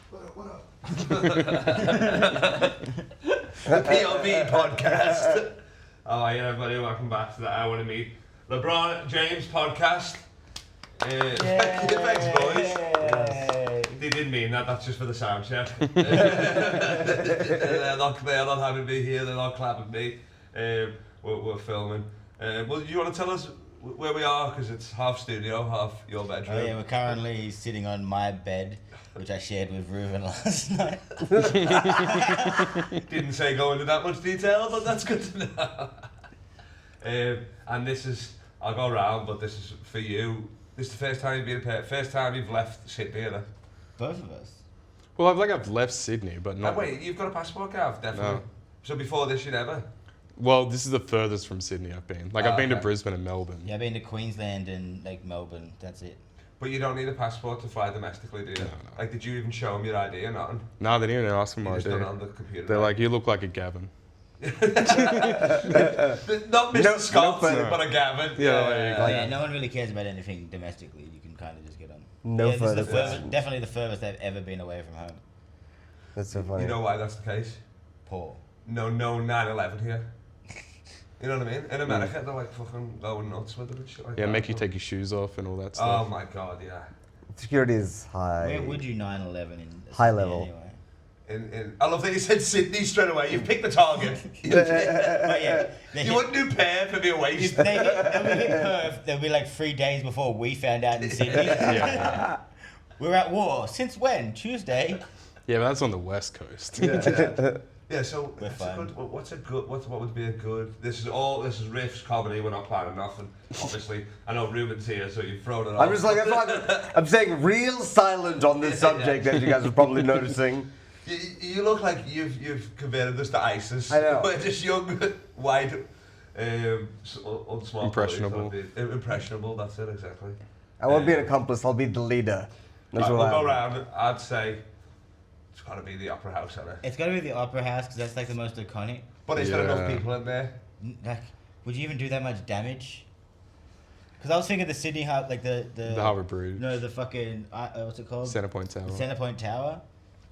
What up? The POV podcast. Oh, yeah, everybody, welcome back to the I Want to Meet LeBron James podcast. Thanks, boys. Yes. They didn't mean that, that's just for the sound check. they're not having me here, they're not clapping me. We're filming. Well, you want to tell us where we are? Because it's half studio, half your bedroom. Oh yeah, we're currently sitting on my bed, which I shared with Ruven last night. Didn't say go into that much detail, but that's good to know. And this is, I'll go around, but this is for you. This is the first time you've been in Perth, first time you've left Sydney, isn't it? Both of us. Well, I've left Sydney, but not. Oh, wait, you've got a passport, Gav? Definitely. No. So before this, you never? Well, this is the furthest from Sydney I've been. I've been to okay. Brisbane and Melbourne. Yeah, I've been to Queensland and like Melbourne. That's it. But you don't need a passport to fly domestically, do you? No. Like, did you even show them your ID or nothing? No, they didn't even ask for You my just done it ID. on the computer. They're like, you look like a Gavin. Not Mr. Scott, but a Gavin. Yeah, no one really cares about anything domestically. You can kind of just get on. No this further is questions. definitely the furthest I've ever been away from home. That's so funny. You know why that's the case? Poor. No 9/11 here. You know what I mean? In America, they're like fucking going nuts with it and shit like that. Yeah, make you take your shoes off and all that Oh stuff. my god, yeah. Security is high. Where would you 9/11 in High Sydney level. Anyway? I love that you said Sydney straight away. You've picked the target. But yeah, You wouldn't do Perth, it'd be a waste. If they hit Perth, there'll be like 3 days before we found out in Sydney. Yeah. We're at war. Since when? Tuesday? Yeah, but that's on the West Coast. Yeah, so We're what's a fine. good, what's a good, what would be a good, this is riffs, comedy, we're not planning nothing, obviously. I know Ruben's here, so you've thrown it off. I'm just like, I'm staying real silent on this subject, as you guys are probably noticing. You look like you've converted us to ISIS. I know. We're just young, white, unsmart. Impressionable. boys, impressionable, that's it, exactly. I won't be an accomplice, I'll be the leader. That's Right, what we'll I go am. round, I'd say it's got to be the Opera House, isn't it? It's got to be the Opera House because that's like the most iconic. But is there enough Yeah. people in there? Like, would you even do that much damage? Because I was thinking the Sydney Hub, like the Harbour Bridge. No, the fucking what's it called? Centrepoint Tower. The Centrepoint Tower.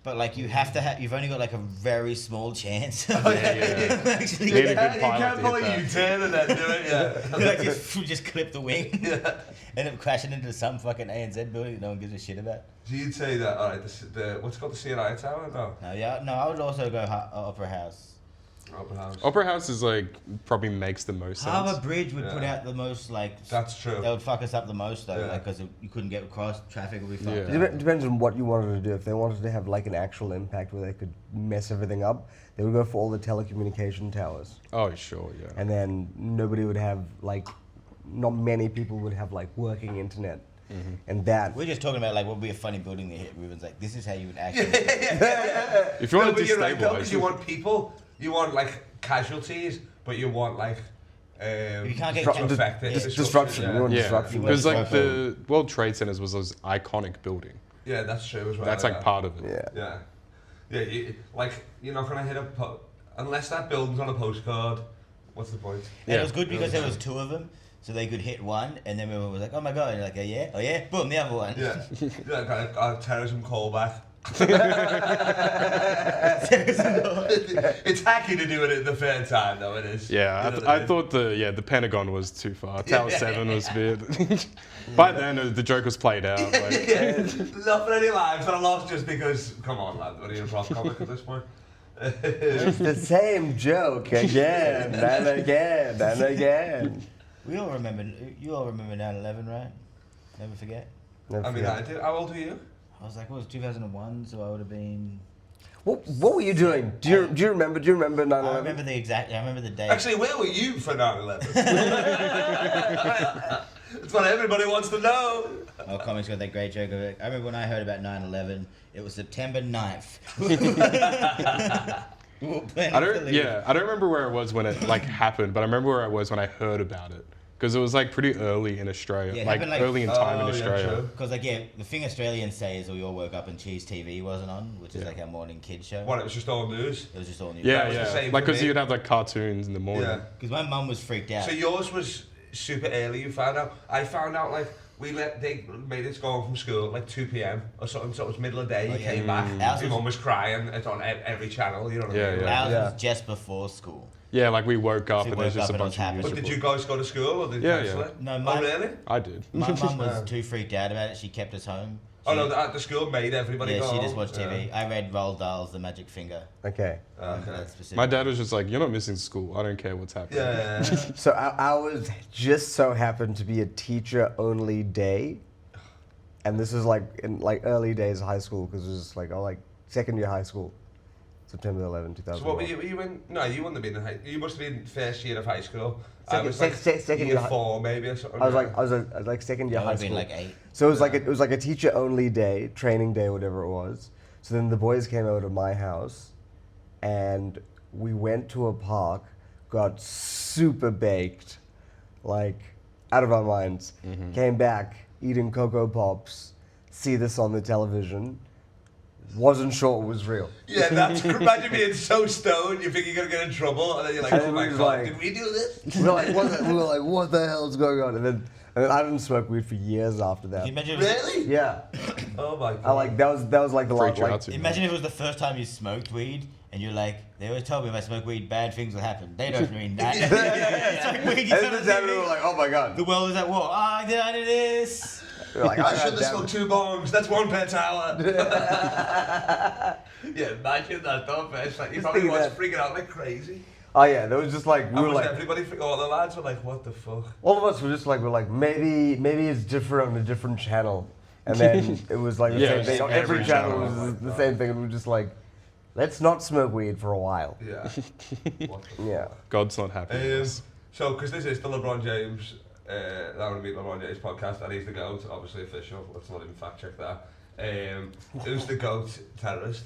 But like you have to have, you've only got like a very small chance. Of yeah. actually, Need a You good pilot can't to pull hit a that. U-turn and then do it, yeah. like just clip the wing, Yeah. end up crashing into some fucking ANZ building that no one gives a shit about. So you'd say that, alright, the what's it called, the CNI Tower? No. No, I would also go Opera House. Opera House. Opera House is like, probably makes the most sense. Harbour Bridge would put Yeah. out the most like. That's true. That would fuck us up the most though, Yeah. like because you couldn't get across, traffic would be fucked Yeah. up. It depends on what you wanted to do. If they wanted to have like an actual impact where they could mess everything up, they would go for all the telecommunication towers. Oh, sure, yeah. And then nobody would have like, not many people would have like working internet. And that. We're just talking about like what would be a funny building to hit. Ruben's like, this is how you would actually. If you want to but you're right though, destabilize because you want people, you want like casualties, but you want like You can't get Disrupt- affected. disruption. Yeah. You want yeah, disruption. because like Disruption. the World Trade Centers was this iconic building. Yeah, that's true as well. That's yeah. like part of it. Yeah. Yeah, like you're not gonna hit unless that building's on a postcard. What's the point? And Yeah. it was good because there was 2 of them, so they could hit one, and then everyone was like, "Oh my god!" And you're like, oh yeah, boom, the other one. Yeah, yeah, kind of terrorism callback. It's hacky to do it at the fair time, though. It is. Yeah, You know what I mean? thought the Pentagon was too far. Tower 7 was a bit. By then, the joke was played out. Like, Yeah, not for any lives that I lost just because. Come on, lad. What are you a prop comic at this point? It's the same joke again and again and again. You all remember 9/11, right? Never forget. Never I mean, forget. I did. How old were you? I was like, what was it, 2001? So I would have been. What were you doing? Do you remember? Do you remember 9/11? I remember the day. Actually, where were you for 9/11? That's what everybody wants to know. Oh, comics got that great joke of it. I remember when I heard about 9/11, it was September 9th. We were planning I to don't. leave. Yeah, I don't remember where it was when it like happened, but I remember where I was when I heard about it because it was like pretty early in Australia, Yeah, it like happened, like- early in time Oh, in yeah, Australia. true. Because like the thing Australians say is we all woke up and Cheese TV wasn't on, which is Yeah. like our morning kids show. What? It was just all news. It was just all new. Yeah, was the yeah. same Like for because me. you'd have like cartoons in the morning. Yeah. Because my mum was freaked out. So yours was super early. You found out. I found out like they made us go home from school at like 2 p.m. or something, so it was middle of the day. You came back, Ours your was- mum was crying. It's on every channel. You know what I mean? Yeah. Ours Yeah. was just before school. Yeah, like we woke up So and we there's woke just up a and it was bunch of happening. But music. did you guys go to school or did you Yeah, cancel yeah. it? No, Oh my- really? I did. My mum was too freaked out about it. She kept us home. Oh She- no, the school made everybody Yeah, go. she just watched Yeah. TV. I read Roald Dahl's The Magic Finger. Okay. Remember that specific- My dad was just like, you're not missing school. I don't care what's happening. Yeah. So ours just so happened to be a teacher-only day, and this was like in like early days of high school because it was like second year high school, September 11, 2001. So what were you in? No, you wouldn't have been in high. You must have been first year of high school. I Second- was like second year year 4 maybe or something. I was like second year I high would have school. been like 8. So it was like a teacher only day, training day, whatever it was. So then the boys came over to my house, and we went to a park, got super baked, like out of our minds. Came back eating Cocoa Pops, see this on the television. Wasn't sure it was real. Yeah, that's imagine being so stoned, you think you're gonna get in trouble, and then you're like, And oh then my we was god, like- did we do this? We were like, what the hell is going on? And then I didn't smoke weed for years after that. Can you imagine? If it was, Really? Yeah, Oh my god. I like that was like the Freaked last you out like too imagine if it was the first time you smoked weed, and you're like, they always tell me if I smoke weed, bad things will happen. They don't mean that. Smoke weed, you and turn then on Dad, we TV, were like, oh my god. the world is at war. Ah, did I do this? We were like, I oh, should have goddamn smoked it. 2 bombs. That's 1 per tower. Yeah, imagine that. Don't face like you Just probably think was that- freaking out like crazy. Oh yeah, there was just like we And were was like everybody, all the lads were like, what the fuck? all of us were just like maybe it's different on a different channel, and then it was like the Yeah, same thing on every every channel channel. was Oh my the God. same thing, and we were just like, let's not smoke weed for a while. Yeah. What the Yeah. God's not happy. with us. So, because this is the LeBron James, I want to meet LeBron James podcast, and he's the GOAT, obviously official. Let's not even fact check that. Who's the GOAT terrorist?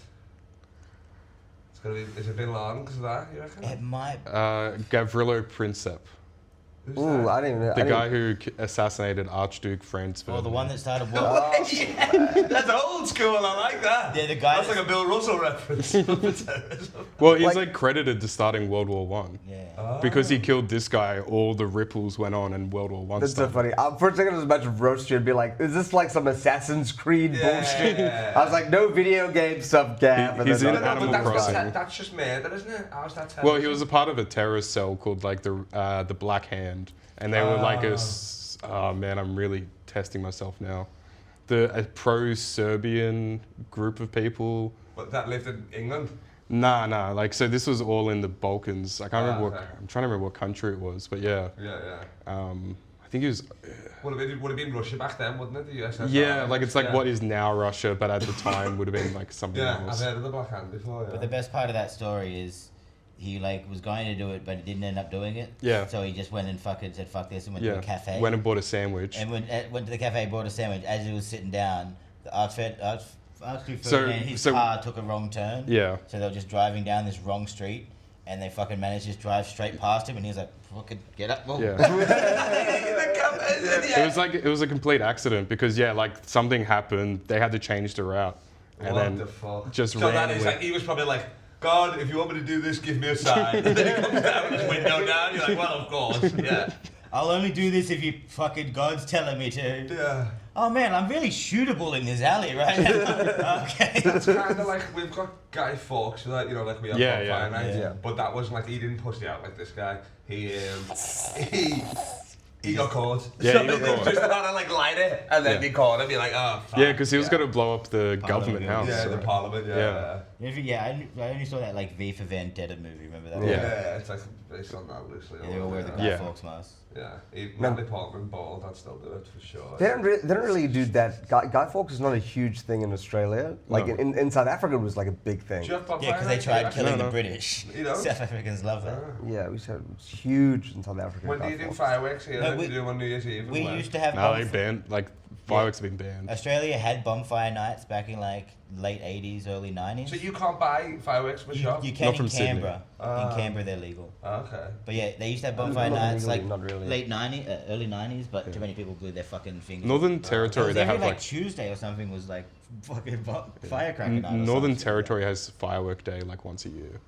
It's gonna be. Is it Bin Laden because of that? You reckon? It might. Gavrilo Princip, Who's Ooh, that? I didn't even. the I didn't- guy who assassinated Archduke Franz Or the Ferdinand. one that started war. That's old school. I like that. Yeah, the guy That's like a that's- Bill Russell reference for terrorism. Well, he's Like- like credited to starting World War One. Yeah. Because he killed this guy, all the ripples went on and World War One That's so started. funny. For a second, I was about to roast you and be like, "Is this like some Assassin's Creed Yeah. bullshit?" I was like, "No video game stuff, Gav." and He's then in I- Animal but Crossing. that's just murder, isn't it? How's that terrorism? Well, he was a part of a terrorist cell called like the Black Hand, and they were like oh man, I'm really testing myself now. A pro-Serbian group of people. But that lived in England. Nah. Like so, this was all in the Balkans. I can't remember. okay. I'm trying to remember what country it was, but yeah. Yeah. I think it was. Would have been Russia back then, wouldn't it? The USSR. Yeah, like it's like Yeah. what is now Russia, but at the time would have been like something Yeah, I've else. heard of the Black Hand before. Yeah. But the best part of that story is he like was going to do it, but he didn't end up doing it. Yeah. So he just went and fucking said fuck this and went Yeah. to a cafe. Went and bought a sandwich. and went to the cafe, bought a sandwich. As he was sitting down, the Archduke So- Ferdinand, his so- car took a wrong turn. Yeah. So they were just driving down this wrong street, and they fucking managed to just drive straight past him, and he was like, "Fucking get up, move." Yeah. Yeah. It was like it was a complete accident because like something happened. They had to change the route, and What then the fuck? just so ran that is with- like he was probably like, God, if you want me to do this, give me a sign. And then he comes down his window down. You're like, well, of course, yeah, I'll only do this if you fucking God's telling me to. yeah. Oh man, I'm really shootable in this alley, right? Okay. It's kind of like we've got Guy Fawkes, like like we have Yeah, Bonfire yeah. Night, Yeah. but that wasn't like he didn't push it out like this guy. He got caught. Yeah, So he got they caught. just had to like light it and then Yeah. be caught and be like, oh, fuck. yeah, because he was going to blow up the government house. Yeah, the right? Parliament. Yeah. Yeah, I only saw that like V for Vendetta movie. Remember that? Yeah. Yeah, it's like based on that loosely. Yeah, they all wear the Guy Yeah. Fawkes mask. Yeah, Natalie Portman bald, I'd still do it for sure. They don't really do that. Guy Fawkes is not a huge thing in Australia. Like No. in South Africa, it was like a big thing. Do you have Bonfire Yeah, because they Night? tried Yeah. killing No, the no. British. You know? South Africans love that. Yeah, we said it was huge in South Africa. When do Guy you do Fawkes. fireworks here? No, Like we- you do them on New Year's Eve? and We when? used to have. No, they bonf- banned fireworks have been banned. Australia had bonfire nights back in like late 80s, early 90s. So you can't buy fireworks from a shop? You can Not in from Sydney. Canberra. In Canberra, they're legal. Okay. But yeah, they used to have Not bonfire nights legally, like not really. late 90s, early 90s, but too many people blew their fucking fingers. Northern It Territory, was they every have like like Tuesday or something was like fucking firecracker night. or Northern something. Territory has firework day like once a year.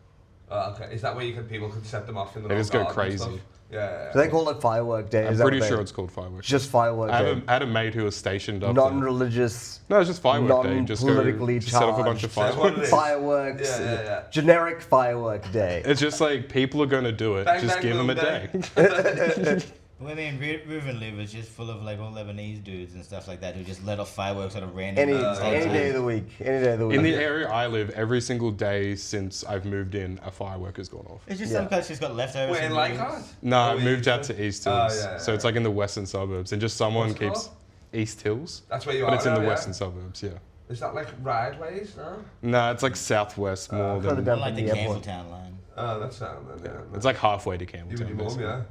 Oh, okay. Is that where people can set them off in the They just go garden and crazy. stuff? Yeah. So they call it firework day. I'm is that pretty what sure they- it's called fireworks. just firework I day. had a mate who was stationed up there. Non-religious, No, it's just firework day. Just go non-politically just set off a bunch charged of That's what it fireworks. is. fireworks. Yeah. Generic firework day. It's just like people are going to do it. Bang, Just bang, give them boom, a day. Well, I mean, Ruven live is just full of like all Lebanese dudes and stuff like that who just let off fireworks at a random Any time. day of the week. Any day of the week. In the area I live, every single day since I've moved in, a firework has gone off. It's just Yeah. some guys just got leftovers. Wait, in from Leichhardt? dudes. No, Oh, I moved out East to East Hills? Hills. Oh, yeah, So yeah. it's like in the western suburbs. And just someone What's it keeps called? East Hills. That's where you But are it's in now, the yeah? western suburbs, yeah. Is that like rideways? No. No, it's like southwest more further than. down Not like from the the airport. Campbelltown line. Oh, that's sound then. Yeah. It's like halfway to you and Campbelltown. your mum, basically. yeah.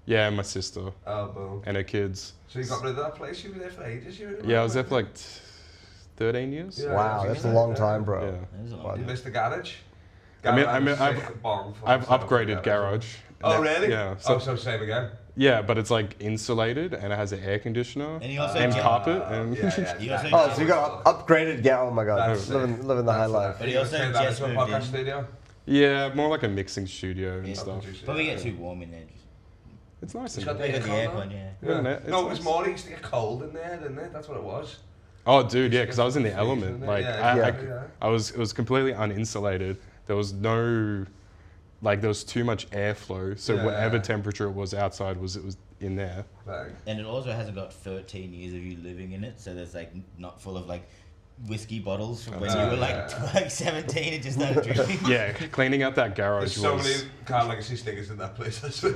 Yeah, and my sister Oh, boom. and her kids. So you got rid of that place? You were there for ages. You were Yeah, I was there for like 13 years. Yeah. Wow, that's a long time, bro. Yeah. That is a Wow. lot. You missed the garage. I mean, Garage, I've sick bomb for I've myself, upgraded garage. Oh, really? Yeah. So same again. Yeah, but it's like insulated and it has an air conditioner And you also and get- carpet and Yeah. You also- Oh, so you got upgraded gear. Oh my god, That's living the high life. But he also turned that just into a moved podcast in. studio. yeah, more like a mixing studio and Yeah. stuff. Probably get too warm in there. It's nice. It's In got there. They got the aircon, aircon, yeah. Yeah, Yeah. it's No, it was nice. more. It used to get cold in there, didn't it? That's what it was. Oh, dude, yeah, Used to because get I was in the freezing, element. didn't it? Like, Yeah, yeah. I was, it was completely uninsulated. There was no, like, there was too much airflow. So Yeah. whatever temperature it was outside it was in there. Bang. And it also hasn't got 13 years of you living in it, so there's like not full of like whiskey bottles from when you were like yeah. like 17 and just started drinking. Yeah, cleaning out that garage There's so was. many Car Legacy stickers in that place. I swear.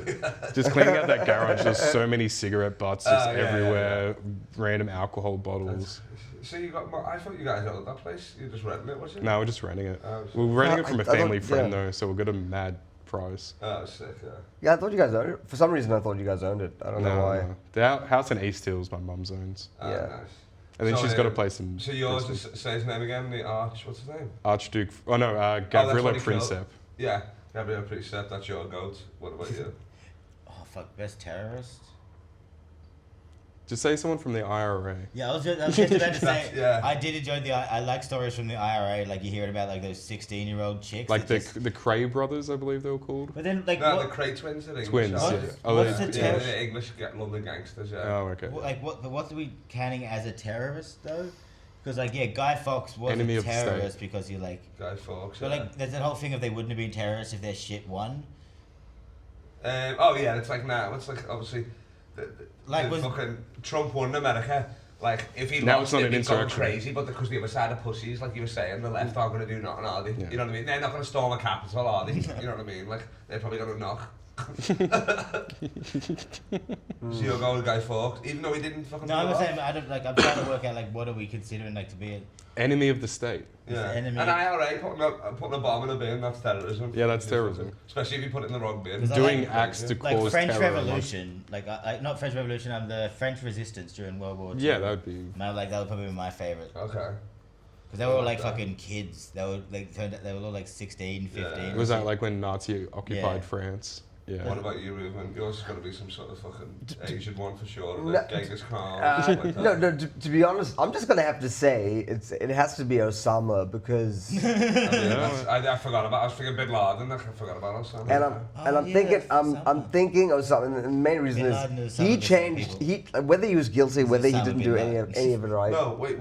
Just cleaning out that garage, there's so many cigarette butts just Oh, yeah, everywhere, random alcohol bottles. So you got? I thought you guys owned that place. You just renting it, was it? No, we're just renting it. Oh, We're renting No, it from I a family thought- friend yeah. though, so we'll get a mad price. Oh, sick. Yeah. Yeah, I thought you guys owned it. For some reason, I thought you guys owned it. I don't know why. No. The house in East Hills, my mum's owns. Oh, Yeah. Nice. And then So, she's got a place in. So yours Brisbane. is, say his name again. The Arch. What's his name? Archduke. Oh no, that's Gavrilo what he killed. Princip. Yeah. Gabriel Princip. That's your goat. What about you? Oh fuck, best terrorist. Just say someone from the IRA. Yeah, I was just about to say. Yeah. I did enjoy I like stories from the IRA, like you hear it about like those 16-year-old chicks. Like that just- the Cray brothers, I believe they were called. But then like No, what? the Cray twins are English. Twins, aren't yeah. they? Oh, What's they- the Yeah, terror? they're English London gangsters. Yeah. Oh, okay. What are we counting as a terrorist though? Because like yeah, Guy Fawkes was Enemy a of the state. terrorist because you like. Guy Fawkes. But Yeah. like there's that whole thing of they wouldn't have been terrorists if their shit won. Oh yeah, it's like now. It's like obviously, Like, the was- fucking Trump won America. Like if he Now lost, it's not it'd an be going insurrection. crazy. But because the other side of pussies, like you were saying, the left aren't going to do nothing, are they? Yeah. You know what I mean? They're not going to storm a capital, are they? You know what I mean? Like they're probably going to knock. So you're going with Guy Fawkes, even though he didn't fucking. No, pull I'm it off? saying I don't like. I'm trying to work out like what are we considering like to be a Enemy of the state. Yeah. the enemy. An IRA putting a bomb in a bin, that's terrorism. Yeah, that's terrorism. Especially if you put it in the wrong bin. Because I Doing like- acts to like cause French terror. Revolution, like not French Revolution. The French Resistance during World War II. Yeah, that would be. Like that would probably be my favorite Okay. because they were all like that. fucking kids. They were like they were all like 16, 15. Yeah. Was that like when Nazi occupied Yeah. France? Yeah. What about you, Ruven? Yours has got to be some sort of fucking Asian one for sure. No, Like Genghis Khan. something like that. No, to be honest, I'm just gonna have to say it has to be Osama because I forgot about. I was thinking Bin Laden. I forgot about Osama. and I'm yeah, thinking I'm Osama. thinking Osama. And the main reason Bin Laden is is he Osama bin changed whether he was guilty, whether he Osama didn't bin do Laden. any of it right. No, wait.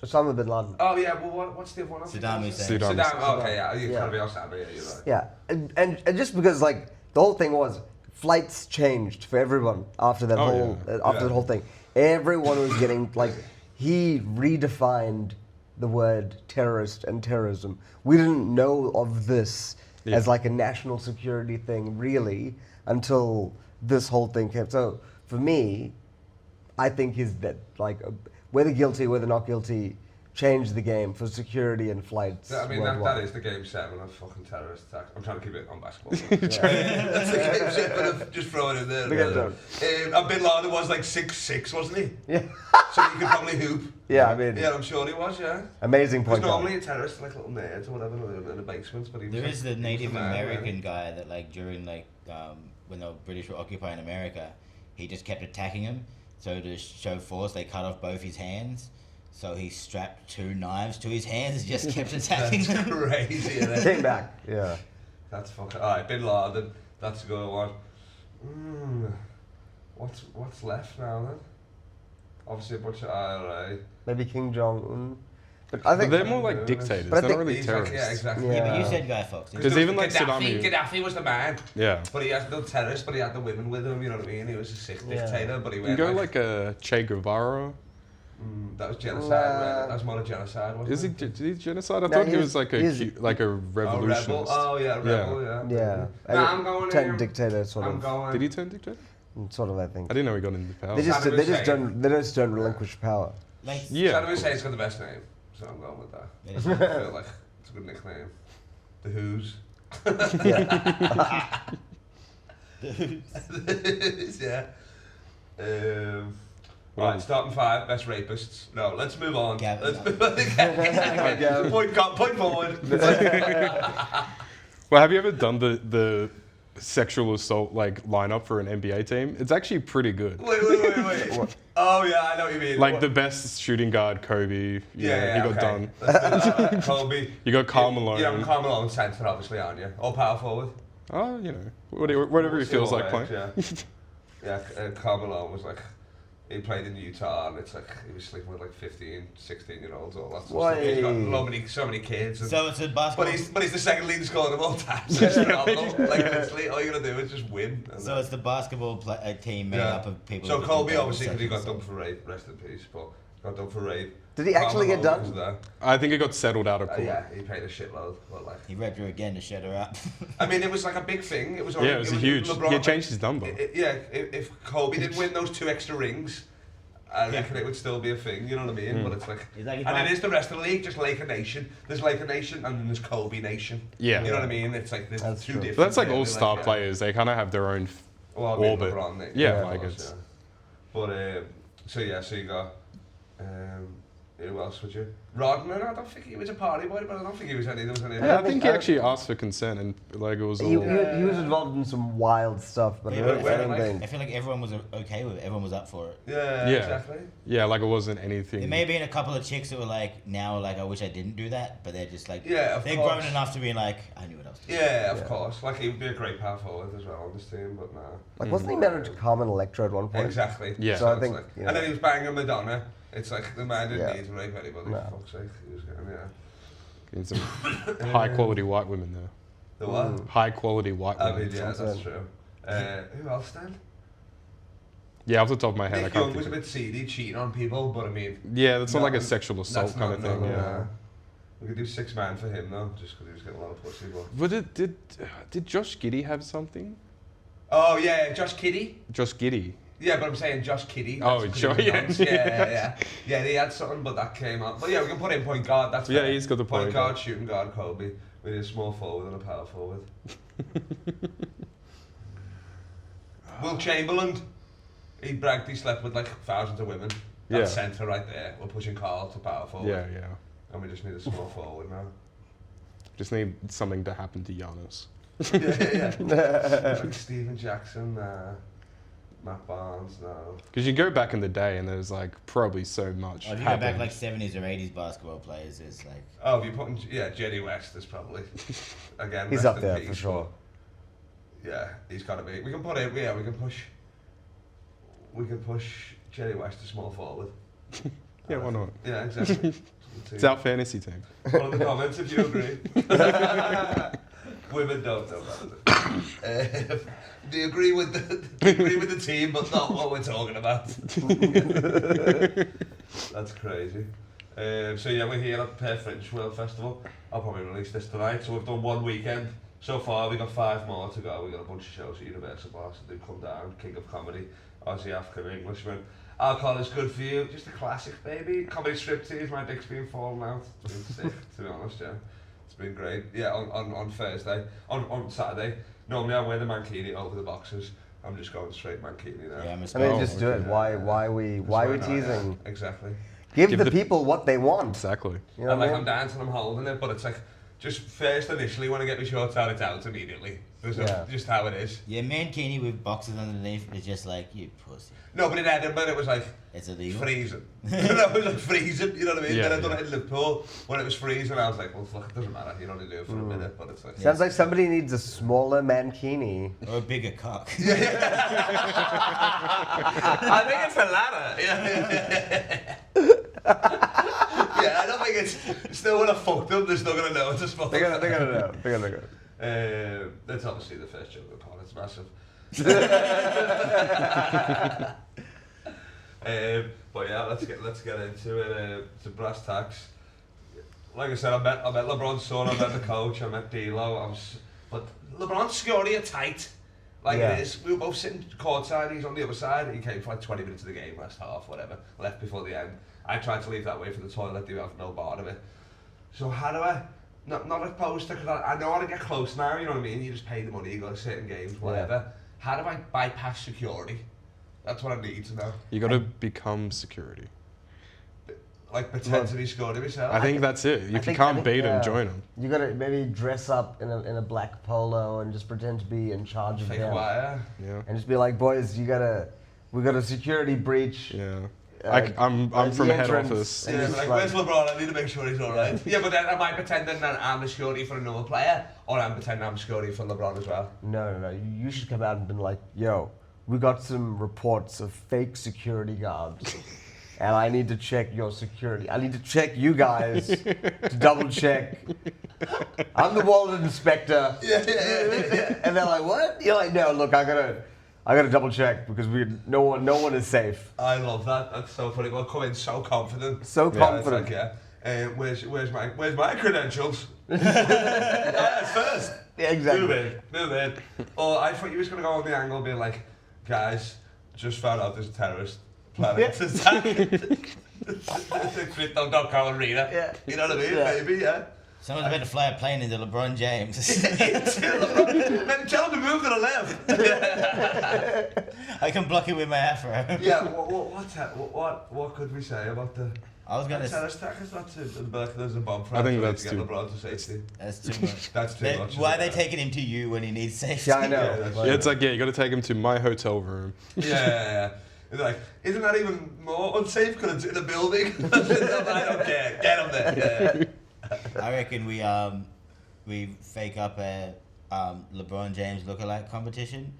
Osama bin Laden. Oh yeah, well, what's the other one? Saddam Hussein. Saddam Saddam. Okay, yeah, you Yeah. gotta be Osama. Yeah, you're right. Yeah, and just because like the whole thing was flights changed for everyone after that Oh, whole yeah. after Yeah. the whole thing. Everyone was getting like he redefined the word terrorist and terrorism. We didn't know of this Yeah. as like a national security thing really until this whole thing came. So for me, I think is that like whether guilty, whether not guilty, changed the game for security and flights. I mean, worldwide. that is the game 7 of fucking terrorist attack. I'm trying to keep it on basketball. That's the game 7 of just throwing it in there. The game And Bin Laden was like 6'6", wasn't he? Yeah, So you could probably hoop. yeah. I mean, Yeah, I'm sure he was, yeah. amazing Because point. guard. normally a terrorist like little nerds or whatever in the basements, but he was There like, is the he was Native a man, American yeah. guy that like during like when the British were occupying America, he just kept attacking him. So to show force, they cut off both his hands. So he strapped 2 knives to his hands and just kept attacking That's them. crazy, isn't it? Came back. Yeah. That's fucking... Alright, Bin Laden. That's a good one. What's left now then? Obviously a bunch of IRA. Maybe King Jong-un. But I think they're more like dictators. But I They're not think- really terrorists. Yeah, exactly. Yeah, but you Yeah. said Guy Fawkes. Because even like Gaddafi, Saddam. Gaddafi was the man. Yeah. But he had no terrorists, but he had the women with him, you know what I mean? He was a sick Yeah. dictator, but he You went can go like a Che Guevara. that was genocide, Nah. that was more a genocide, wasn't Is he, it? did he genocide? I No, thought he he's- was like a he's- revolutionist. rebel. Oh, yeah, rebel, yeah. Yeah. Nah, I'm going Turn in. dictator, sort I'm of. going. Did he turn dictator? Sort of, I think. I didn't know he got into power. They just Saddam Hussein. don't relinquish power. Like, Yeah. Saddam Hussein's got the best name, so I'm going with that. it is- I feel like it's a good nickname. The Who's. Yeah. Yeah. Right, starting 5, best rapists. No, let's move on. Gavin. Let's move on. Gavin. Point forward. Well, have you ever done the sexual assault like lineup for an NBA team? It's actually pretty good. Wait. Oh yeah, I know what you mean. Like the best shooting guard, Kobe. He got okay. done. Let's do that. Kobe. You got Karl Malone. Yeah, I'm Karl Malone centre, obviously, aren't you? All power forward. Oh, you know, whatever he feels like playing. Yeah, Karl Malone was like, he played in Utah, and it's like he was sleeping with like 15, 16-year-olds, all that sort of stuff. He's got so many kids. And, So it's a basketball. but he's the second leading scorer of all time. So it's phenomenal. Like literally, all you gotta do is just win. And So it's the basketball team made up of people. So who Kobe did obviously, because he got sexual done for rape, rest in peace, but got done for rape. Did he actually get Karl Malone done? was there. I think it got settled out of court. Yeah, he paid a shitload. But like, He raped her again to shut her up. I mean, it was like a big thing. It was. Yeah, it was huge. LeBron, He had changed his number. Yeah, if Kobe didn't win those 2 extra rings, I reckon it would still be a thing. You know what I mean? But it's like, He's like, and it is the rest of the league, just Laker Nation. There's Laker Nation, and then there's Kobe Nation. Yeah. You know what I mean? It's like there's That's two true. different. But that's like really, all-star yeah. players. They kind of have their own Well, I mean, orbit. LeBron, they- Yeah, of like course, it's- yeah. But so you got who else would you? Rodman. I don't think he was a party boy, but I don't think he was any. There was any. Yeah, I think he actually asked for consent and like it was all. He was involved in some wild stuff, but Yeah, I don't but I don't like- think. I feel like everyone was okay with it. Everyone was up for it. Yeah, Yeah. exactly. Yeah, like it wasn't anything. There may have been a couple of chicks that were like, now like, I wish I didn't do that, but they're just like, Yeah, of they're course. grown enough to be like, I knew what I was doing. Yeah, of Yeah. course. Like he would be a great power forward as well on this team, but nah. Like, wasn't he married to Carmen Electra at one point? Exactly. Yeah. So I it's think, like, you know. and then he was banging Madonna. It's like the man didn't Yeah. need to rape anybody. No. For fuck's sake, he was getting Getting some high quality white women there. The what? High quality white I women. mean, yeah, that's Something. true. Who else then? Yeah, off the top of my head, I Nick can't Young was think a of. bit seedy, cheating on people, but I mean, Yeah, that's not like a no, sexual assault that's kind of not- thing. no, Yeah. no. We could do 6 man for him though, just because he was getting a lot of pussy. But... But did Josh Giddey have something? Oh yeah, Josh Kiddey. Josh Giddey. Yeah, but I'm saying Josh Kiddey. Oh, that's 'cause sure, he was yeah. nuts. Yeah, he had something, but that came up. But yeah, we can put in point guard. That's Yeah, fair. he's got the point guard, guard. shooting guard, Kobe. We need a small forward and a power forward. Will Chamberlain. He bragged he slept with like thousands of women. That's Yeah. centre right there. We're pushing Carl to power forward. Yeah, yeah. And we just need a small forward now. Just need something to happen to Giannis. yeah. Like Steven Jackson, Matt Barnes, no. Because you go back in the day and there's like probably so much. Or if you go back happened. like 70s or 80s basketball players, it's like, Oh, if you're putting, Jerry West is probably, again, He's rest up in there peace, for sure. but Yeah, he's got to be. We can put it, yeah, we can push Jerry West to small forward. Yeah, why not? Yeah, exactly. It's our fantasy team. One of the comments if you agree. Women don't know about it. They agree with the team, but not what we're talking about. That's crazy. So yeah, we're here at Perth Fringe World Festival. I'll probably release this tonight. So we've done one weekend so far. We've got 5 more to go. We've got a bunch of shows at Universal Bar, so do come down. King of Comedy, Aussie, African, Englishman. Alcohol is good for you. Just a classic, baby. Comedy striptease. My dick's been falling out. It's been sick, to be honest, yeah. It's been great. Yeah, on Thursday. On Saturday. Normally I wear the mankini over the boxers. I'm just going straight mankini now. yeah, I'm I mean, just do it. okay. Why are we Not, teasing? Yeah, exactly. Give Give the the- people what they want. Exactly. You know And what like I I'm mean? dancing, I'm holding it, but it's like just first initially when I get my shorts out, it's out immediately. Just how it is. Yeah, mankini with boxes underneath is just like, you pussy. No, but in Edinburgh it was like It's illegal. freezing. It was like freezing, you know what I mean? Yeah, Then I done yeah. it in Liverpool when it was freezing. I was like, well, fuck, it doesn't matter. You only do it for a minute, but it's like. Sounds like somebody needs a smaller mankini. Or a bigger cock. I think it's the latter. Yeah, I don't think it's still when I fucked them, they're still gonna know it's a small. They're gonna know. They're gonna know. That's obviously the first joke of the pod. It's massive. But yeah, let's get into it. To brass tacks. Like I said, I met LeBron's son, I met the coach, I met D'Lo. But LeBron's security are tight. Like Yeah. it is. We were both sitting courtside. He's on the other side. He came for like 20 minutes of the game, last half, whatever. Left before the end. I tried to leave that way for the toilet. They have no bar of it. So how do I? Not opposed to, because I know how to get close now. You know what I mean? You just pay the money. You go to certain games, whatever. Yeah. How do I bypass security? That's what I need to know. You got to become security. Like pretend to be security myself. I think that's it. If you think- can't I think, beat yeah. them, join them. You gotta maybe dress up in a black polo and just pretend to be in charge of Fake them. wire. Yeah. And just be like, boys, we got a security breach. Yeah. I'm I'm from head office. Yeah, it's like, like- where's LeBron? I need to make sure he's alright. Yeah, but then am I pretending that I'm the security for another player? Or I'm pretending I'm security for LeBron as well? No. You should come out and be like, yo, we got some reports of fake security guards. And I need to check your security. I need to check you guys to double check. I'm the Walden inspector. Yeah. And they're like, what? You're like, no, look, I gotta double check because no one is safe. I love that. That's so funny. We'll come in so confident. So Yeah, confident. it's like, yeah. Where's my credentials? First. Yeah, exactly. Move in. Or I thought you was gonna go on the angle being like, guys, just found out there's a terrorist planning to attack the Crypto.com arena. Yeah. You know what I mean? Yeah. Maybe, yeah. Someone's about to fly a plane into LeBron James. Man, tell him to move to the left. I can block it with my afro. Yeah. What could we say about the? I was gonna. Terrorist attack is not too. There's a bomb. I think that's that's to get too- LeBron to safety. That's too much. That's too much. Why are isn't they it? taking him to you when he needs safety? Yeah, I know. Yeah, that's- Yeah, it's like, you got to take him to my hotel room. Yeah. It's like, isn't that even more unsafe because it's in a building? I don't care. Get him there. Yeah. I reckon we fake up a LeBron James lookalike competition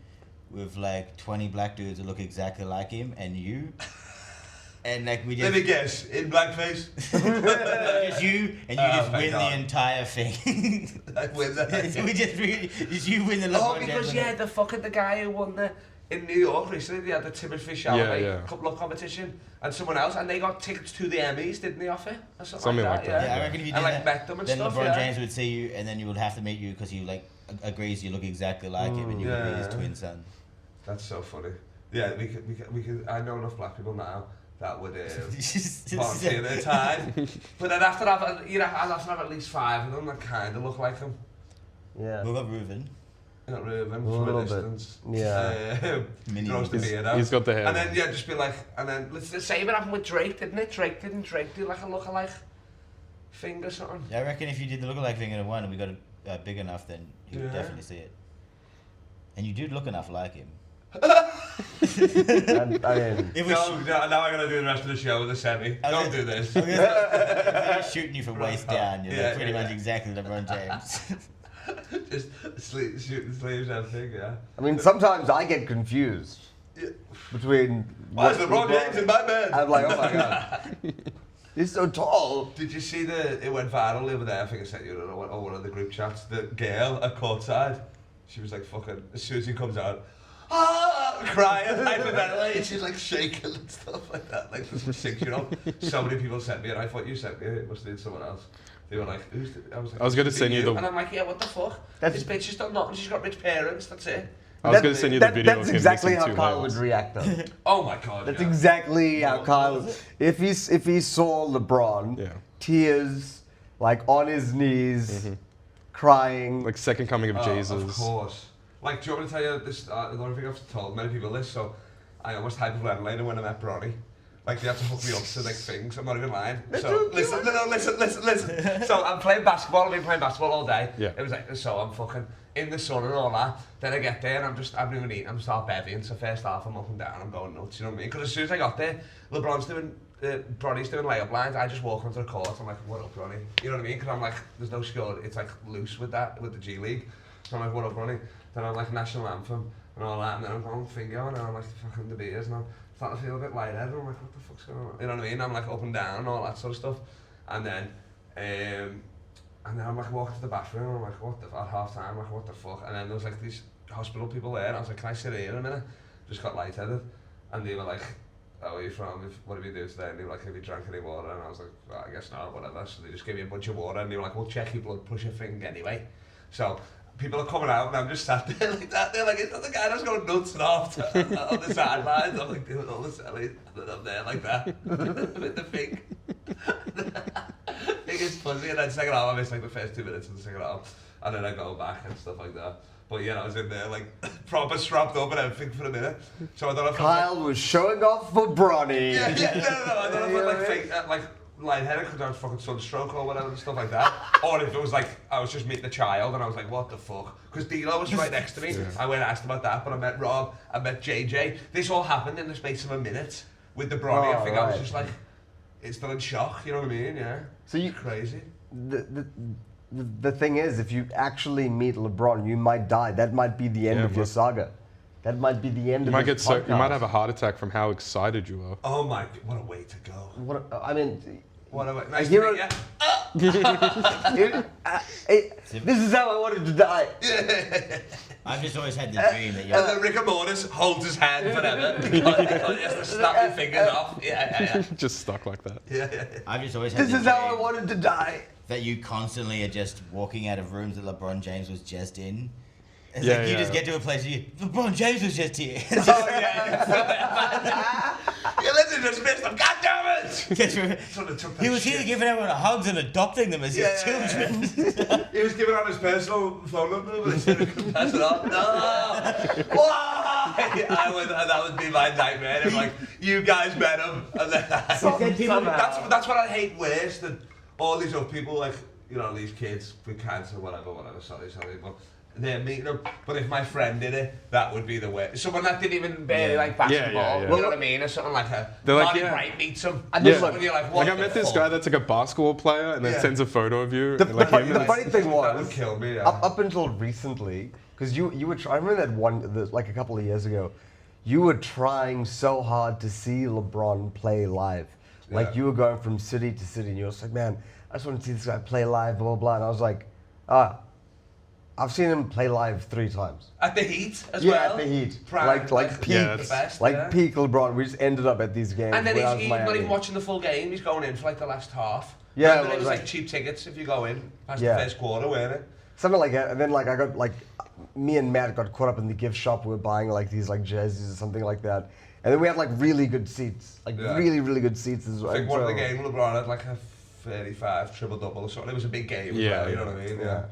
with like 20 black dudes that look exactly like him and you. And like we Let just me guess. In blackface. just you and you just thank win God. the entire thing. I win that. We just you win the LeBron Oh, because James. yeah, the guy who won in New York recently, they had the Timothy Chalamet Yeah. couple of competition and someone else, and they got tickets to the Emmys, didn't they offer? Or Something like that. Yeah, I reckon if you did And like that, met them and then stuff. LeBron yeah. James would see you, and then you would have to meet you because you like agrees you look exactly like him, and you would be his Yeah. twin son. That's so funny. Yeah, we could. I know enough black people now that would volunteer their time, but I'd have to have I'd have to have at least 5 of them that kind of look like him. Yeah. What about Ruven? Not really, them A from a little bit. distance. Yeah. Mini Grows the Ruven. beard out. He's got the hair. And then just be like, and then let's the same happened with Drake, didn't it? Drake do like a lookalike thing or something? Yeah, I reckon if you did the lookalike thing and won, and we got it big enough, then he would Yeah. definitely see it. And you do look enough like him. And, I mean, If we Now I'm gonna do the rest of the show with a semi. I was Don't gonna- do this. if we're shooting you from waist down, you're Yeah, like pretty yeah. much exactly LeBron James. Just shoot the sleeves, everything. Yeah. I mean, sometimes I get confused Yeah. between. Why is LeBron James in my bed? I'm like, oh my god, he's so tall. Did you see it went viral the other day? I think I sent you on one of the group chats. The girl at courtside, she was like fucking, as soon as he comes out, crying, hyperventilating, she's like shaking and stuff like that, like this 6-year-old. So many people sent me, and I thought you sent me it. It must have been someone else. They were like, who's the, I was like, I was gonna "Is it send you the- and I'm like, yeah, what the fuck? That's- This bitch has done nothing. She's got rich parents. That's it. I was going to send you the video That's of him exactly missing how 2 Kyle layers. would react, though. Oh my god. That's yeah. exactly how What Kyle. was it? If he saw LeBron, Yeah. tears, like on his knees, crying. Like second coming of Jesus. Of course. Like, do you want me to tell you this? I don't think I've told many people this. So, I almost hyperventilated when I met Bronny. Like they had to hook me up to like things. I'm not even lying. So listen. So I'm playing basketball. I've been playing basketball all day. Yeah. It was like so I'm fucking in the sun and all that. Then I get there and I haven't even eaten. I'm start bevying. So first half I'm up and down. I'm going nuts. You know what I mean? Because as soon as I got there, LeBron's doing. Bronny's doing layup lines. I just walk onto the court. I'm like, what up, Bronny? You know what I mean? Because I'm like, there's no security. It's like loose with that, with the G League. So I'm like, what up, Bronny? Then I'm like, national anthem and all that. And then I'm going finger and I'm like, fucking the beers. And I'm starting to feel a bit lightheaded. I'm like, what the fuck's going on? You know what I mean? I'm like up and down and all that sort of stuff. And then I'm like walking to the bathroom. And I'm like, what the? At half time, I'm like, what the fuck? And then there was like these hospital people there. And I was like, can I sit here in a minute? Just got lightheaded. And they were like, oh, where are you from? What did we do today? And they were like, have you drank any water? And I was like, well, I guess not, whatever. So they just gave me a bunch of water and they were like, we'll check your blood pressure thing anyway. So people are coming out and I'm just sat there like that. They're like, is that the guy that's going nuts and off on the sidelines? I'm like doing all the selling and then I'm there like that with the thing. Biggest pussy. And then second half I missed like the first 2 minutes of the second half. And then I go back and stuff like that. But yeah, I was in there like proper strapped up and everything for a minute. So I don't know if Kyle was showing off for Bronny. No. I don't know if I like lightheaded because I was fucking sunstroke or whatever and stuff like that. Or if it was like I was just meeting a child and I was like, what the fuck? Because D'Lo was right next to me. Yeah. I went and asked about that, but I met Rob, I met JJ. This all happened in the space of a minute with the Bronny. I think I was just like, it's still in shock. You know what I mean? Yeah. So you crazy. The thing is, if you actually meet LeBron, you might die. That might be the end of your saga. That might be the end of your podcast. You might have a heart attack from how excited you are. Oh my, what a way to go. What a way. Nice to meet you. This is how I wanted to die. I've just always had the dream that you're... And then Rick Mortis holds his hand forever. He has to snap your fingers off. Yeah. Just stuck like that. Yeah. I've just always had This is how I wanted to die. That you constantly are just walking out of rooms that LeBron James was just in. It's Yeah, like you yeah. just get to a place where LeBron James was just here. Oh, yeah. You literally just missed him. God damn it! He was here giving everyone hugs and adopting them as his children. He was giving out his personal phone number, but instead of pass it on. No! Why? That would be my nightmare. If like you guys met him, and then that's what I hate worse than all these other people, like you know these kids with cancer, whatever. Sorry, but they're meeting them. But if my friend did it, that would be the way. Someone that didn't even barely like basketball, yeah. You know what I mean, or something like a. They're like, Marty yeah. Bright meets him. And You're like, what I met this guy that's like a basketball player and then sends a photo of you. The him. funny thing was, that would kill me. Yeah. up until recently, because you were I remember that one, like a couple of years ago, you were trying so hard to see LeBron play live. Like you were going from city to city and you were just like, man, I just want to see this guy play live, blah, blah, blah. And I was like, I've seen him play live 3 times. At the Heat as well? Yeah, at the Heat. Prime, like peak, the best, peak LeBron. We just ended up at these games. And then he's not Miami. even watching the full game. He's going in for like the last half. Yeah, and then it was like cheap tickets if you go in past the first quarter, weren't it? Something like that. And then like I got like, me and Matt got caught up in the gift shop. We were buying like these like jerseys or something like that. And then we had like really good seats. Like really, really good seats as well. I think one of the games LeBron had like a 35 triple-double or something. It was a big game. Yeah. You know what I mean? Yeah.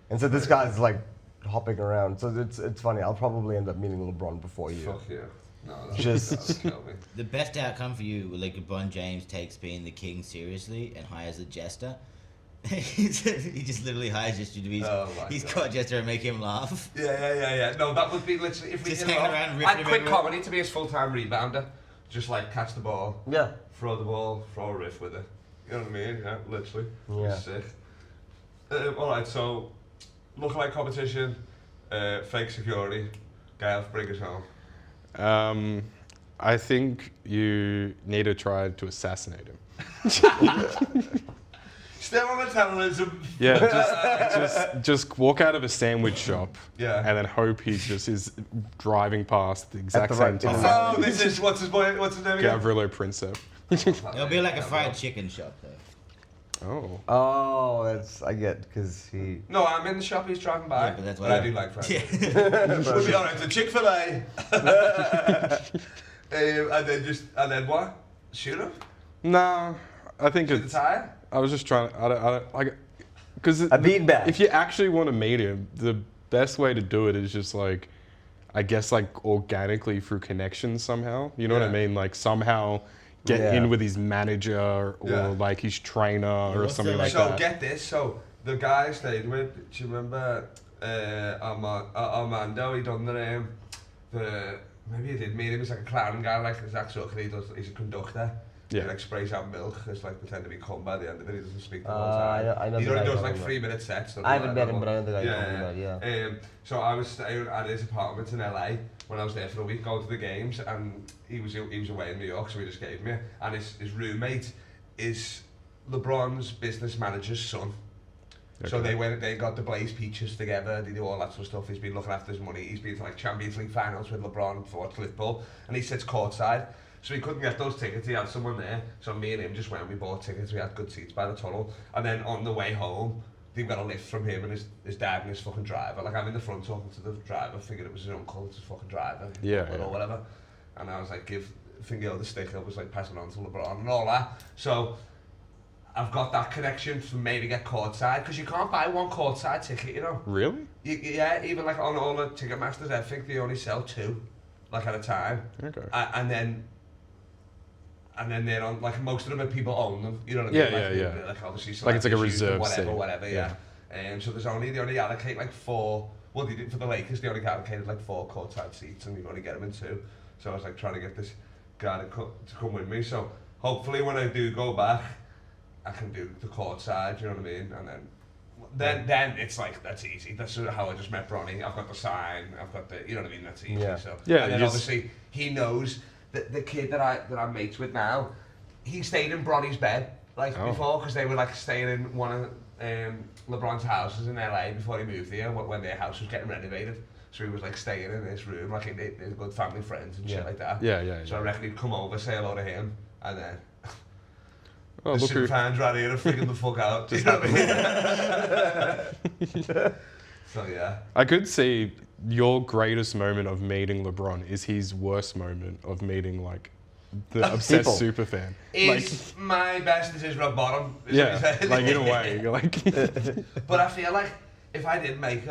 And so this guy's like hopping around. So it's funny. I'll probably end up meeting LeBron before you. Fuck you. No, that would kill me. The best outcome for you, like LeBron James takes being the king seriously and hires a jester. He just literally hires you to be his court jester and make him laugh. Yeah. No, that would be literally if we just did hanging around. I'd quit comedy to be his full-time rebounder. Just like catch the ball. Yeah. Throw the ball, throw a riff with it. You know what I mean? Yeah, literally. Yeah. Sick. Alright, so lookalike competition, fake security. Gav, bring us home. I think you need to try to assassinate him. Still on the terrorism. Yeah, just walk out of a sandwich shop. Yeah. And then hope he just is driving past at the exact same time. Oh, this is what's his name again? Gavrilo Princip. It'll be like a fried chicken shop though. Oh, I get because he. No, I'm in the shop. He's driving by. Yeah, but that's I do like fried. Yeah. We'll be alright. The Chick-fil-A. and then what? Shoot him? No, I think Shoot the it's. tire? I was just trying. I don't like. Because A beanbag. if you actually want to meet him, the best way to do it is just like, I guess like organically through connections somehow. You know what I mean? Like somehow get Yeah. in with his manager or Yeah. like his trainer or what's something the, like So that. get this. So the guy I stayed with, do you remember Armando? He done maybe he did meet him. He's like a clowning guy, like Zach Zucker. He's a conductor. Yeah. He like sprays out milk. It's like pretend to be cum by the end of it. He doesn't speak the whole I time. know He the guy only does you're like talking 3-minute sets. I haven't met him, but I know the guy you're Yeah, talking about, yeah. So I was staying at his apartment in LA when I was there for a week, going to the games, and he was away in New York, so he just gave me. And his roommate is LeBron's business manager's son. So Okay. they got the Blaze Peaches together, they do all that sort of stuff. He's been looking after his money. He's been to like Champions League finals with LeBron for Liverpool, and he sits courtside. So he couldn't get those tickets, he had someone there. So me and him just went, we bought tickets, we had good seats by the tunnel. And then on the way home, they got a lift from him and his dad and his fucking driver. Like I'm in the front talking to the driver, figured it was his uncle, it's his fucking driver. Yeah, Or yeah. whatever. And I was like, give Finger the stick, I was like passing on to LeBron and all that. So I've got that connection to maybe get courtside, because you can't buy one courtside ticket, you know. Really? Yeah, even like on all the Ticketmasters, I think they only sell 2, like at a time. Okay. And then they're on, like most of them, people own them, you know what I Yeah, mean? Like, yeah, yeah. Like obviously, Like it's like a celebrities use them, reserve seat. whatever, yeah. So they only allocate like 4. Well, they did for the Lakers, they only allocated like 4 courtside seats, and you only get them in 2. So I was like trying to get this guy to come with me. So hopefully, when I do go back, I can do the courtside. You know what I mean? And then it's like that's easy. That's sort of how I just met Bronny. I've got the sign. I've got the, you know what I mean? That's easy. Yeah. So Yeah, and then you just- obviously he knows that the kid that I'm mates with now, he stayed in Bronny's bed like Oh. before, because they were like staying in one of LeBron's houses in LA before he moved here when their house was getting renovated. So he was like staying in this room, like they're good family friends and shit like that. Yeah. So I reckon he'd come over, say hello to him, and then Oh, the look who. super fans right here are freaking the fuck out. You know what I mean? So yeah. I could see your greatest moment of meeting LeBron is his worst moment of meeting like the obsessed People. super fan. Is my best is his rock bottom. Is what he Yeah, said. like in a way, like But I feel like if I did meet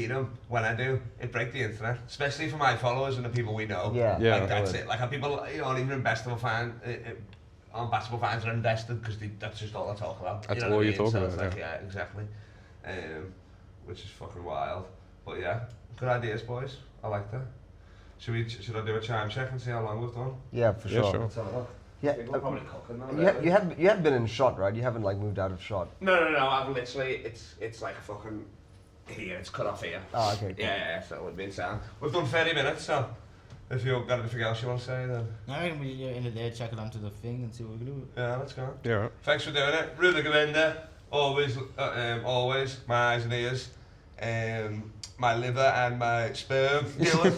him when I do, it'd break the internet, especially for my followers and the people we know. Yeah. Yeah. Like that's Would. it. Like how people, not even basketball fans are invested because that's just all I talk about. That's you know all what I you mean? talk So about, it's like, yeah. yeah, exactly. Which is fucking wild. But yeah, good ideas, boys. I like that. Should I do a time check and see how long we've done? Yeah, for Yeah, sure. sure. Let's have a look. Yeah, We're probably cooking now. you have been in shot, right? You haven't like moved out of shot. No. I've literally, it's like fucking here. It's cut off here. Oh, okay. Cool. Yeah. So it would be sound. We've done 30 minutes, so if you've got anything else you want to say, then I reckon we end it there, check it onto the thing and see what we can do. yeah, let's go. yeah. Right. Thanks for doing it, Ruven Govender. Always my eyes and ears, my liver and my sperm dealer,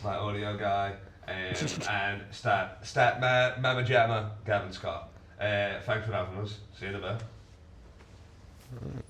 my audio guy, and stat mama jammer Gavin Scott. Thanks for having us. See you in a bit.